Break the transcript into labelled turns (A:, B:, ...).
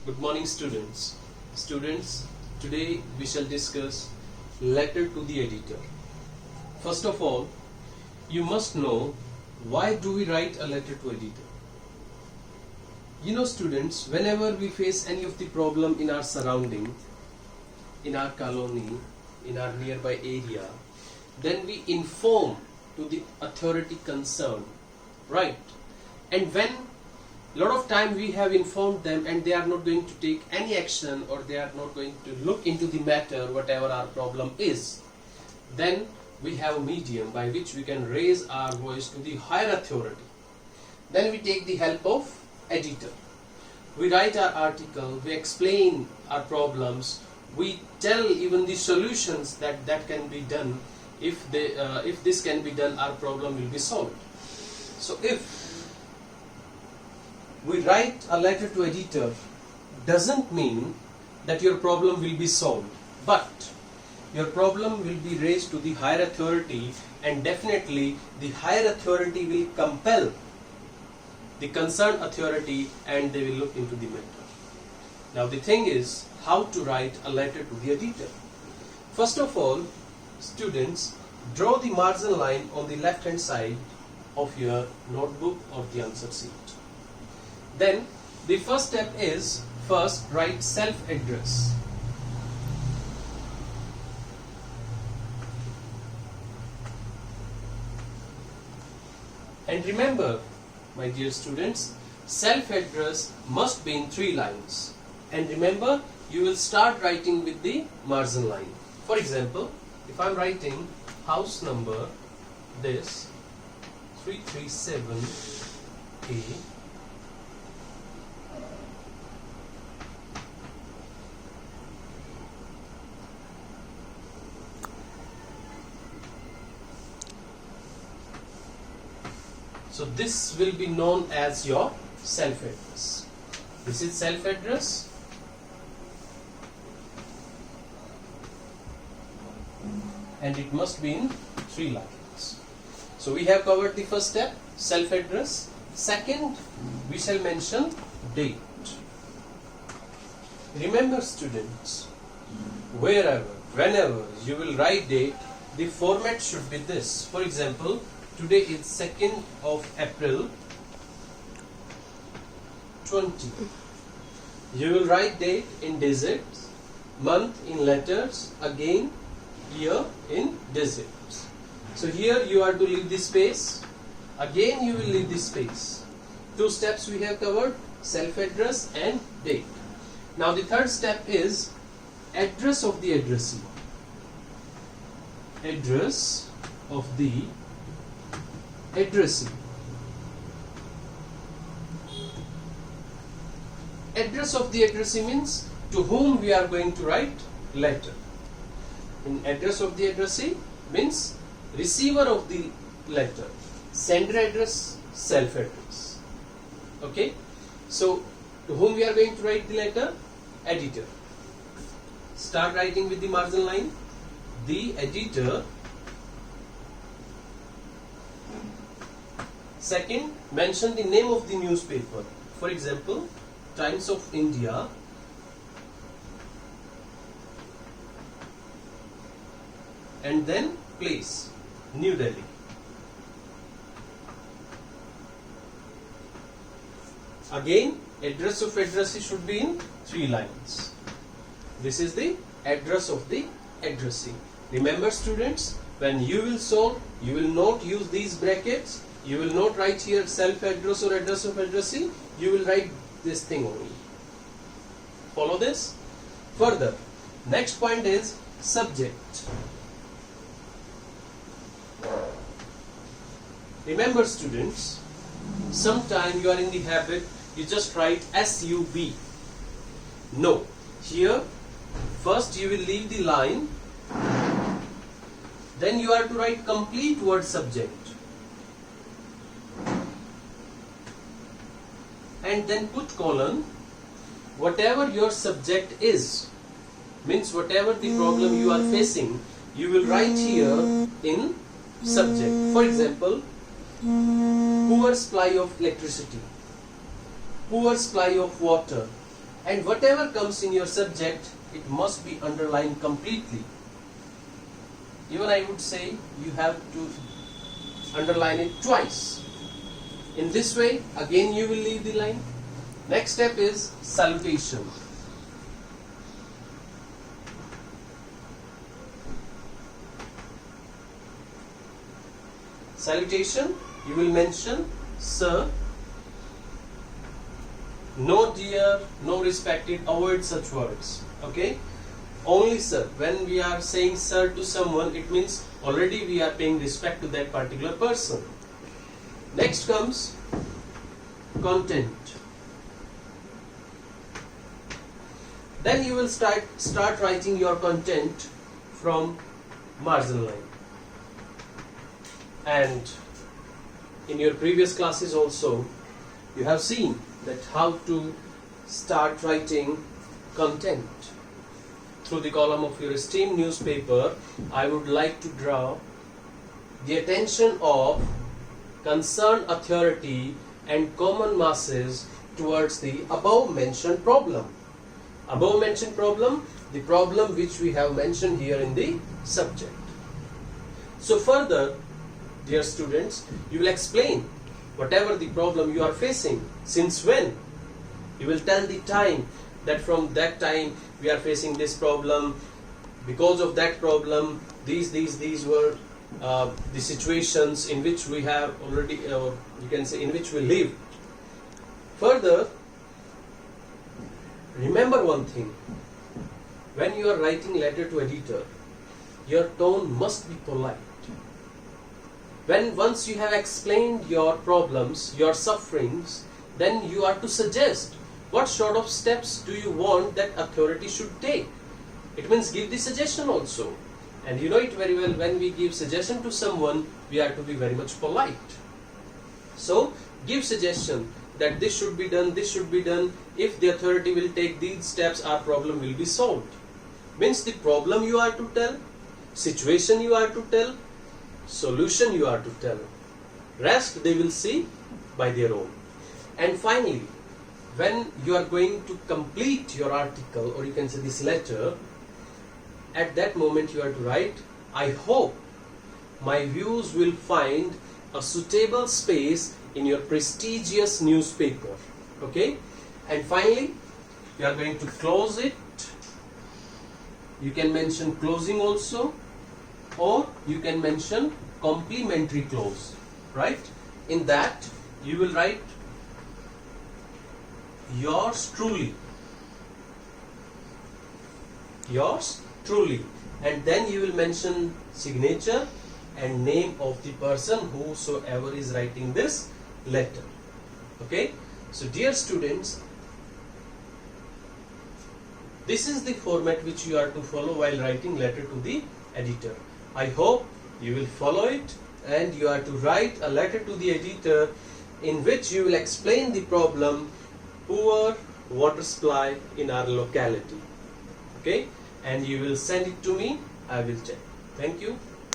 A: Good morning students. Students, today we shall discuss letter to the editor. First of all, you must know why do we write a letter to editor. You know students, whenever we face any of the problem in our surrounding, in our colony, in our nearby area, then we inform to the authority concerned, right? And when lot of time we have informed them and they are not going to take any action, or they are not going to look into the matter, whatever our problem is, then we have a medium by which we can raise our voice to the higher authority. Then we take the help of editor. We write our article, we explain our problems, we tell even the solutions that can be done. If this can be done, our problem will be solved. So if we write a letter to editor, doesn't mean that your problem will be solved, but your problem will be raised to the higher authority, and definitely the higher authority will compel the concerned authority and they will look into the matter. Now the thing is how to write a letter to the editor. First of all, students, draw the margin line on the left hand side of your notebook or the answer sheet. Then the first step is, first write self-address. And remember, my dear students, self-address must be in 3 lines. And remember, you will start writing with the margin line. For example, if I am writing house number this 337A, so this will be known as your self-address. This is self-address. And it must be in 3 lines. So we have covered the first step, self-address. Second, we shall mention date. Remember students, wherever, whenever you will write date, the format should be this. For example, today is 2nd of April 20. You will write date in digits, month in letters, again year in digits. So here you are to leave this space, again you will leave this space. 2 steps we have covered, self-address and date. Now the third step is address of the addressee. Address of the addressee. Address of the addressee means to whom we are going to write letter. In address of the addressee means receiver of the letter. Sender address, self address. Okay, so to whom we are going to write the letter? Editor. Start writing with the margin line. The editor. Second, mention the name of the newspaper. For example, Times of India. And then place, New Delhi. Again, address of addressee should be in 3 lines. This is the address of the addressee. Remember students, when you will solve, you will not use these brackets. You will not write here self-address or address of addressee. You will write this thing only. Follow this? Further, next point is subject. Remember students, sometime you are in the habit, you just write SUB. No, here first you will leave the line, then you are to write complete word subject. And then put colon, whatever your subject is, means whatever the problem you are facing, you will write here in subject. For example, poor supply of electricity, poor supply of water, and whatever comes in your subject, it must be underlined completely. Even I would say you have to underline it twice. In this way, again you will leave the line. Next step is salutation. Salutation, you will mention sir, no dear, no respected, avoid such words. Okay? Only sir. When we are saying sir to someone, it means already we are paying respect to that particular person. Next comes content. Then you will start writing your content from margin line. And in your previous classes also, you have seen that how to start writing content. Through the column of your esteemed newspaper, I would like to draw the attention of concerned authority and common masses towards the above mentioned problem. Above mentioned problem, the problem which we have mentioned here in the subject. So further, dear students, you will explain whatever the problem you are facing, since when. You will tell the time, that from that time we are facing this problem, because of that problem these were the situations in which we have already, you can say, in which we live. Further, remember one thing: when you are writing letter to editor, your tone must be polite. When once you have explained your problems, your sufferings, then you are to suggest what sort of steps do you want that authority should take. It means give the suggestion also. And you know it very well, when we give suggestion to someone, we are to be very much polite. So give suggestion that this should be done, this should be done. If the authority will take these steps, our problem will be solved. Means the problem you are to tell, situation you are to tell, solution you are to tell. Rest they will see by their own. And finally, when you are going to complete your article, or you can say this letter, at that moment you are to write, I hope my views will find a suitable space in your prestigious newspaper. Okay? And finally, you are going to close it. You can mention closing also, or you can mention complimentary close, right? In that you will write yours truly, and then you will mention signature and name of the person whosoever is writing this letter. Okay? So dear students, this is the format which you are to follow while writing letter to the editor. I hope you will follow it, and you are to write a letter to the editor in which you will explain the problem, poor water supply in our locality. Okay? And you will send it to me, I will check. Thank you.